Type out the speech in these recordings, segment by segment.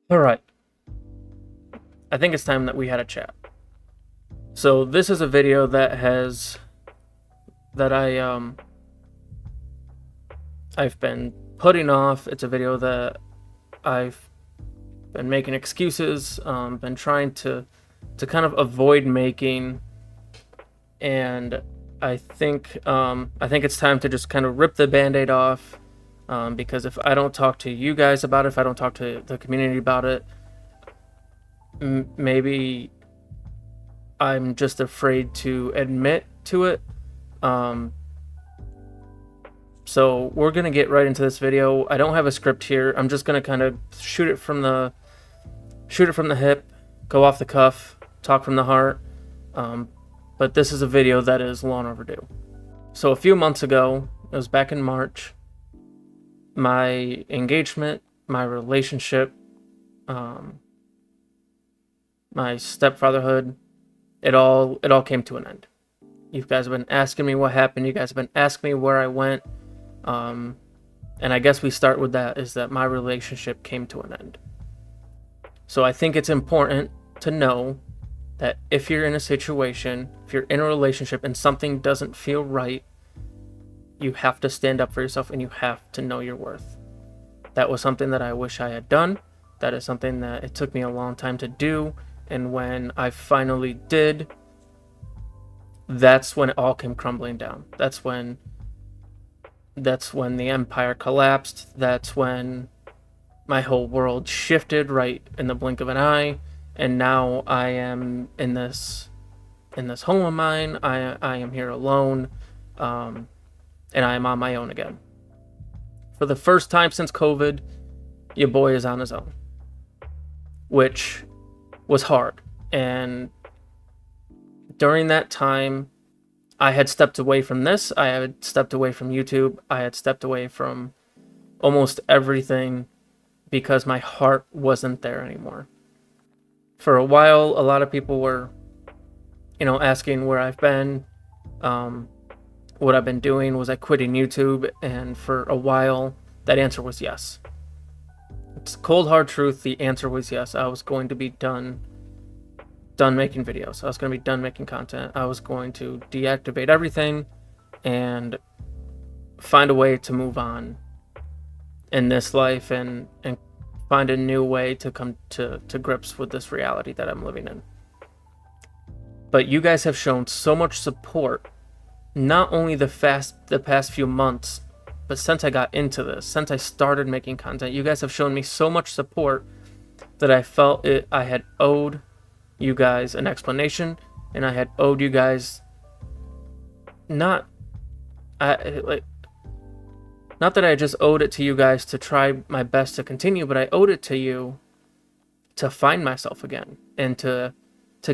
All right. I think it's time that we had a chat. So this is a video that I've been putting off. It's a video that I've been making excuses, been trying to kind of avoid making, and I think it's time to just kind of rip the band-aid off. Because if I don't talk to you guys about it, if I don't talk to the community about it, maybe I'm just afraid to admit to it. Um, so we're gonna get right into this video. I don't have a script here. I'm just gonna kind of shoot it from the hip, go off the cuff, talk from the heart. Um, but this is a video that is long overdue. So a few months ago, it was back in March, my engagement, my relationship, um, my stepfatherhood, it all came to an end. You guys have been asking me what happened. You guys have been asking me where I went. Um, and I guess we start with that, is that my relationship came to an end. So I think it's important to know that if you're in a situation, if you're in a relationship and something doesn't feel right, you have to stand up for yourself and you have to know your worth. That was something that I wish I had done. That is something that it took me a long time to do. And when I finally did, that's when it all came crumbling down. That's when the empire collapsed. That's when my whole world shifted right in the blink of an eye. And now I am in this home of mine. I am here alone, and I am on my own again. For the first time since COVID, your boy is on his own, which was hard. And during that time, I had stepped away from this. I had stepped away from YouTube. I had stepped away from almost everything because my heart wasn't there anymore. For a while, a lot of people were, asking where I've been, what I've been doing. Was I quitting YouTube? And for a while, that answer was yes. It's cold hard truth. The answer was yes. I was going to be done making videos. I was going to be done making content. I was going to deactivate everything and find a way to move on in this life and find a new way to come to grips with this reality that I'm living in. But you guys have shown so much support, not only the past few months, but since I got into this, since I started making content. You guys have shown me so much support that I felt I had owed you guys an explanation, and I had owed you guys not that I just owed it to you guys to try my best to continue, but I owed it to you to find myself again and to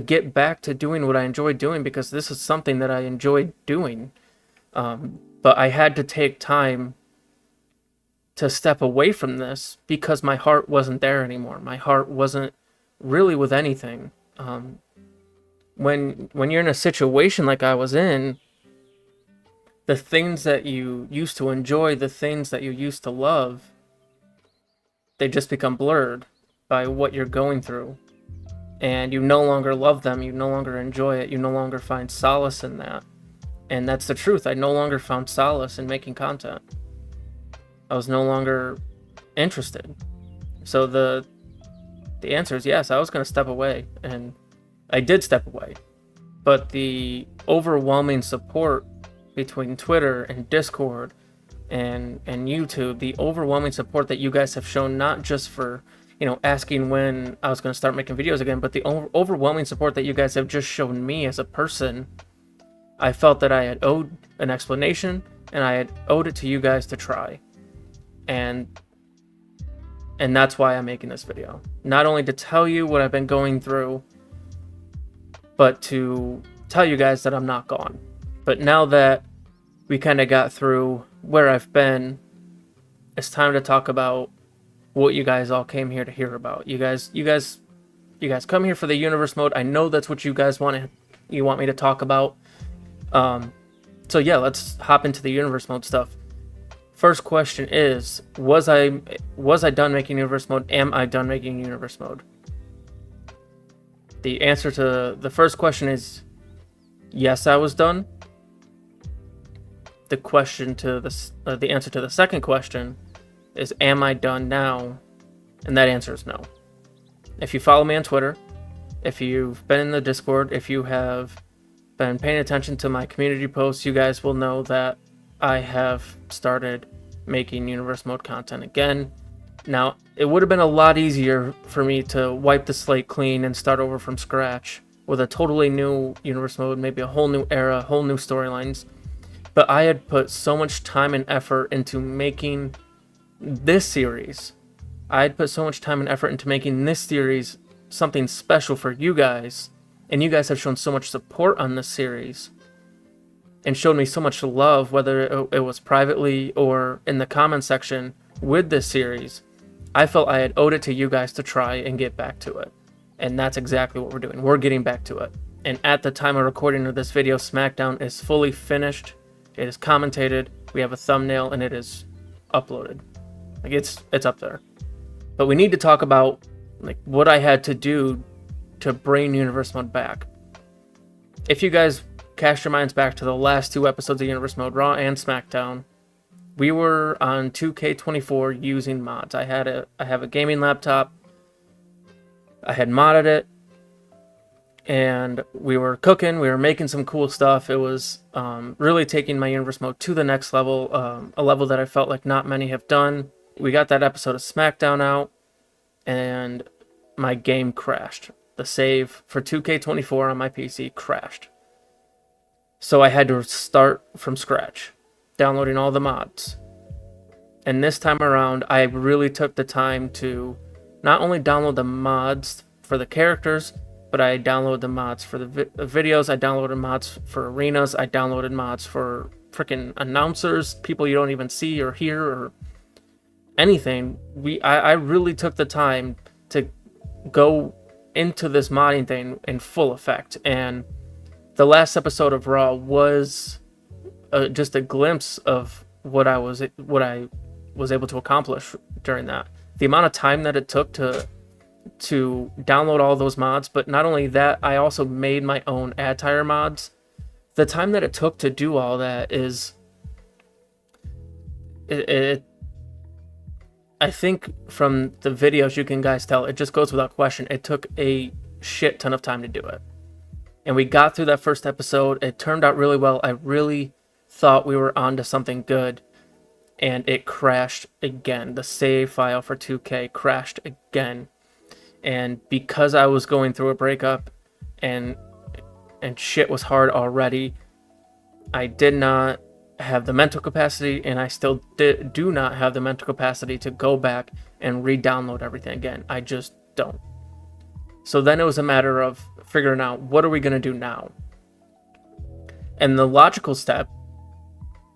get back to doing what I enjoy doing, because this is something that I enjoyed doing. But I had to take time to step away from this because my heart wasn't there anymore. My heart wasn't really with anything. When you're in a situation like I was in, the things that you used to enjoy, the things that you used to love, they just become blurred by what you're going through. And you no longer love them, you no longer enjoy it, you no longer find solace in that. And that's the truth. I no longer found solace in making content. I was no longer interested. So the answer is yes, I was going to step away, and I did step away. But the overwhelming support between Twitter and Discord and YouTube, the overwhelming support that you guys have shown, not just for, asking when I was going to start making videos again, but the overwhelming support that you guys have just shown me as a person, I felt that I had owed an explanation, and I had owed it to you guys to try. And that's why I'm making this video. Not only to tell you what I've been going through, but to tell you guys that I'm not gone. But now that we kind of got through where I've been, it's time to talk about what you guys all came here to hear about. You guys come here for the universe mode. I know that's what you guys want me to talk about. So yeah, let's hop into the universe mode stuff. first question is, was I done making universe mode? Am I done making universe mode? The answer to the first question is yes, I was done. The answer to the second question is, am I done now? And that answer is no. If you follow me on Twitter, if you've been in the Discord, if you have been paying attention to my community posts, you guys will know that I have started making universe mode content again. Now, it would have been a lot easier for me to wipe the slate clean and start over from scratch with a totally new universe mode, maybe a whole new era, whole new storylines. But I had put so much time and effort into making this series. I had put so much time and effort into making this series something special for you guys. And you guys have shown so much support on this series and showed me so much love, whether it was privately or in the comment section with this series. I felt I had owed it to you guys to try and get back to it. And that's exactly what we're doing. We're getting back to it. And at the time of recording of this video, SmackDown is fully finished. It is commentated. We have a thumbnail and it is uploaded. Like it's up there. But we need to talk about like what I had to do to bring universe mode back. If you guys cast your minds back to the last 2 episodes of universe mode, Raw and SmackDown, we were on 2K24 using mods. I have a gaming laptop. I had modded it, and we were cooking. We were making some cool stuff. It was really taking my universe mode to the next level, a level that I felt like not many have done. We got that episode of SmackDown out, and my game crashed. The save for 2K24 on my PC crashed. So I had to start from scratch, downloading all the mods. And this time around, I really took the time to not only download the mods for the characters, but I downloaded the mods for the videos, I downloaded mods for arenas, I downloaded mods for freaking announcers, people you don't even see or hear or anything. I really took the time to go into this modding thing in full effect. And the last episode of Raw was just a glimpse of what I was able to accomplish during that. The amount of time that it took to download all those mods, but not only that, I also made my own ad tire mods. The time that it took to do all that is I think from the videos you can guys tell, it just goes without question, it took a shit ton of time to do it. And we got through that first episode. It turned out really well. I really thought we were onto something good, and it crashed again. The save file for 2K crashed again. And because I was going through a breakup and shit was hard already, I did not have the mental capacity, and I still do not have the mental capacity to go back and re-download everything again. I just don't. So then it was a matter of figuring out, what are we going to do now? And the logical step,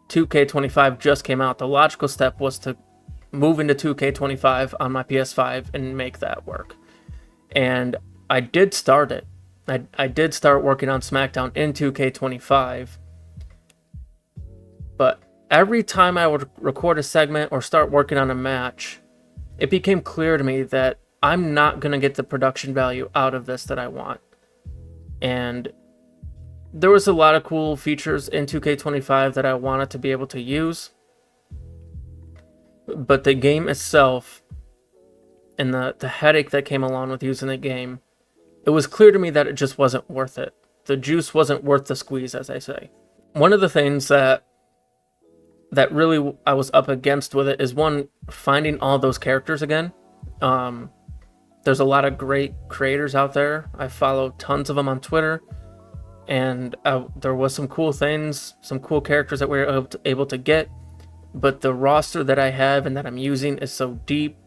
2K25 just came out. The logical step was to move into 2K25 on my PS5 and make that work. And I did start it. I did start working on SmackDown in 2K25. But every time I would record a segment or start working on a match, it became clear to me that I'm not going to get the production value out of this that I want. And there was a lot of cool features in 2K25 that I wanted to be able to use. But the game itself and the headache that came along with using the game, it was clear to me that it just wasn't worth it. The juice wasn't worth the squeeze, as I say. One of the things that really I was up against with it is, one, finding all those characters again. There's a lot of great creators out there. I follow tons of them on Twitter, and there was some cool things, some cool characters that we were able to get, but the roster that I have and that I'm using is so deep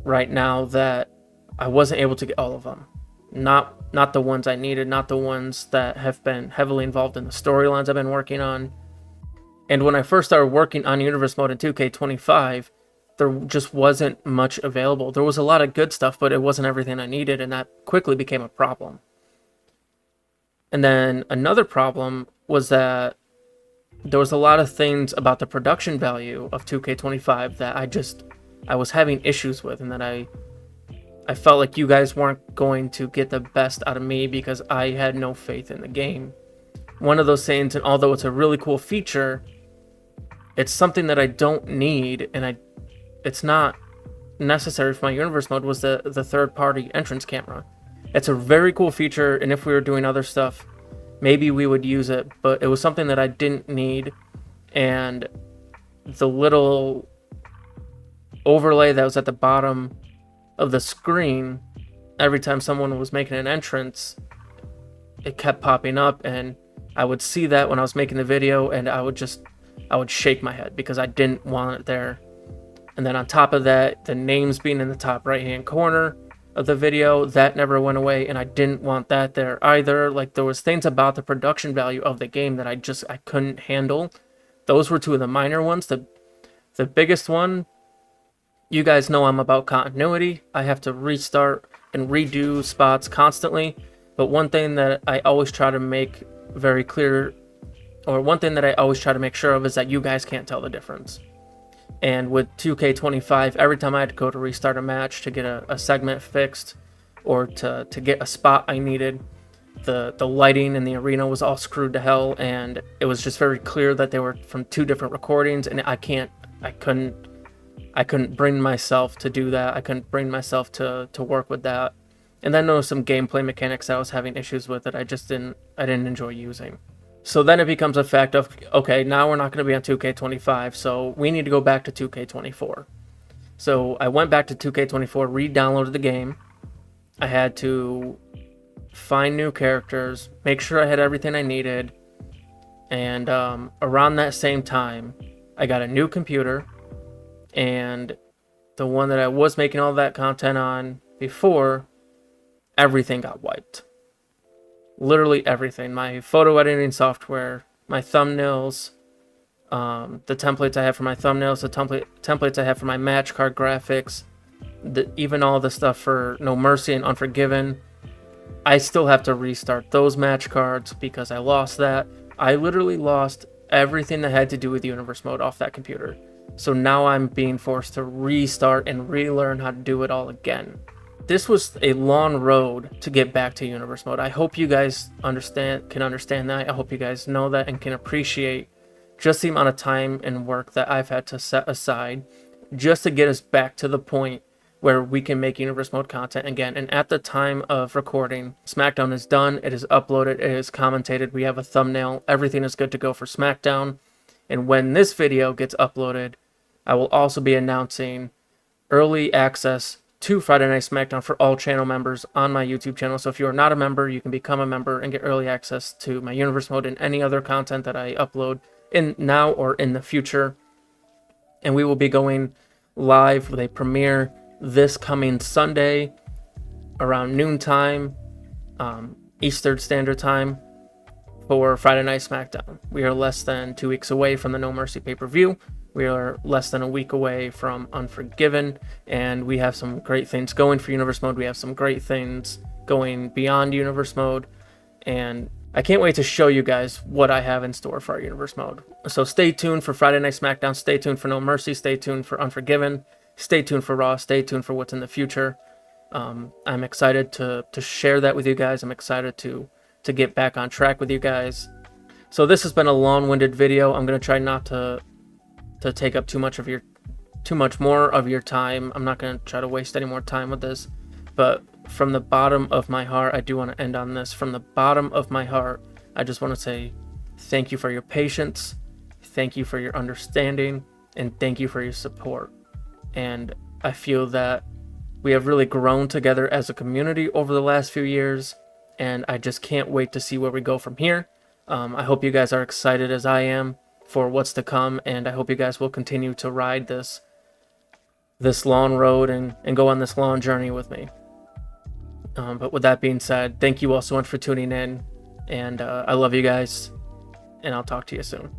right now that I wasn't able to get all of them. Not the ones I needed, not the ones that have been heavily involved in the storylines I've been working on. And when I first started working on Universe Mode in 2K25, there just wasn't much available. There was a lot of good stuff, but it wasn't everything I needed, and that quickly became a problem. And then another problem was that there was a lot of things about the production value of 2K25 that I was having issues with, and that I felt like you guys weren't going to get the best out of me because I had no faith in the game. One of those things, and although it's a really cool feature, it's something that I don't need, and it's not necessary for my universe mode, was the third-party entrance camera. It's a very cool feature, and if we were doing other stuff, maybe we would use it, but it was something that I didn't need, and the little overlay that was at the bottom of the screen, every time someone was making an entrance, it kept popping up, and I would see that when I was making the video, and I would shake my head because I didn't want it there. And then on top of that, the names being in the top right hand corner of the video, that never went away, and I didn't want that there either. Like, there was things about the production value of the game that I couldn't handle. Those were two of the minor ones. The biggest one, you guys know I'm about continuity. I have to restart and redo spots constantly. But one thing that I always try to make very clear, or one thing that I always try to make sure of, is that you guys can't tell the difference. And with 2K25, every time I had to go to restart a match to get a segment fixed, or to get a spot I needed, the lighting in the arena was all screwed to hell, and it was just very clear that they were from two different recordings, and I couldn't bring myself to do that. I couldn't bring myself to work with that. And then there was some gameplay mechanics that I was having issues with that I didn't enjoy using. So then it becomes a fact of, okay, now we're not going to be on 2K25, so we need to go back to 2K24. So I went back to 2K24, re-downloaded the game. I had to find new characters, make sure I had everything I needed, and around that same time, I got a new computer, and the one that I was making all that content on before, everything got wiped. Literally everything. My photo editing software, my thumbnails, the templates I have for my thumbnails, the templates I have for my match card graphics, even all the stuff for No Mercy and Unforgiven. I still have to restart those match cards because I lost that. I literally lost everything that had to do with Universe Mode off that computer. So now I'm being forced to restart and relearn how to do it all again. This was a long road to get back to Universe Mode. I hope you guys can understand that. I hope you guys know that and can appreciate just the amount of time and work that I've had to set aside just to get us back to the point where we can make Universe Mode content again. And at the time of recording, SmackDown is done. It is uploaded. It is commentated. We have a thumbnail. Everything is good to go for SmackDown. And when this video gets uploaded, I will also be announcing early access to Friday Night SmackDown for all channel members on my YouTube channel. So if you are not a member, you can become a member and get early access to my Universe Mode and any other content that I upload in now or in the future. And we will be going live with a premiere this coming Sunday around noontime, Eastern Standard Time, for Friday Night SmackDown. We are less than 2 weeks away from the No Mercy pay-per-view. We are less than a week away from Unforgiven, and we have some great things going for Universe Mode. We have some great things going beyond Universe Mode, and I can't wait to show you guys what I have in store for our Universe Mode. So stay tuned for Friday Night SmackDown, stay tuned for No Mercy, stay tuned for Unforgiven, stay tuned for Raw, stay tuned for what's in the future. I'm excited to share that with you guys. I'm excited to get back on track with you guys. So this has been a long-winded video. I'm going to try not to take up too much more of your time. I'm not going to try to waste any more time with this, but from the bottom of my heart, I do want to end on this. From the bottom of my heart, I just want to say thank you for your patience, thank you for your understanding, and thank you for your support. And I feel that we have really grown together as a community over the last few years, and I just can't wait to see where we go from here. I hope you guys are excited as I am for what's to come, and I hope you guys will continue to ride this long road and go on this long journey with me. But with that being said, thank you all so much for tuning in, and I love you guys, and I'll talk to you soon.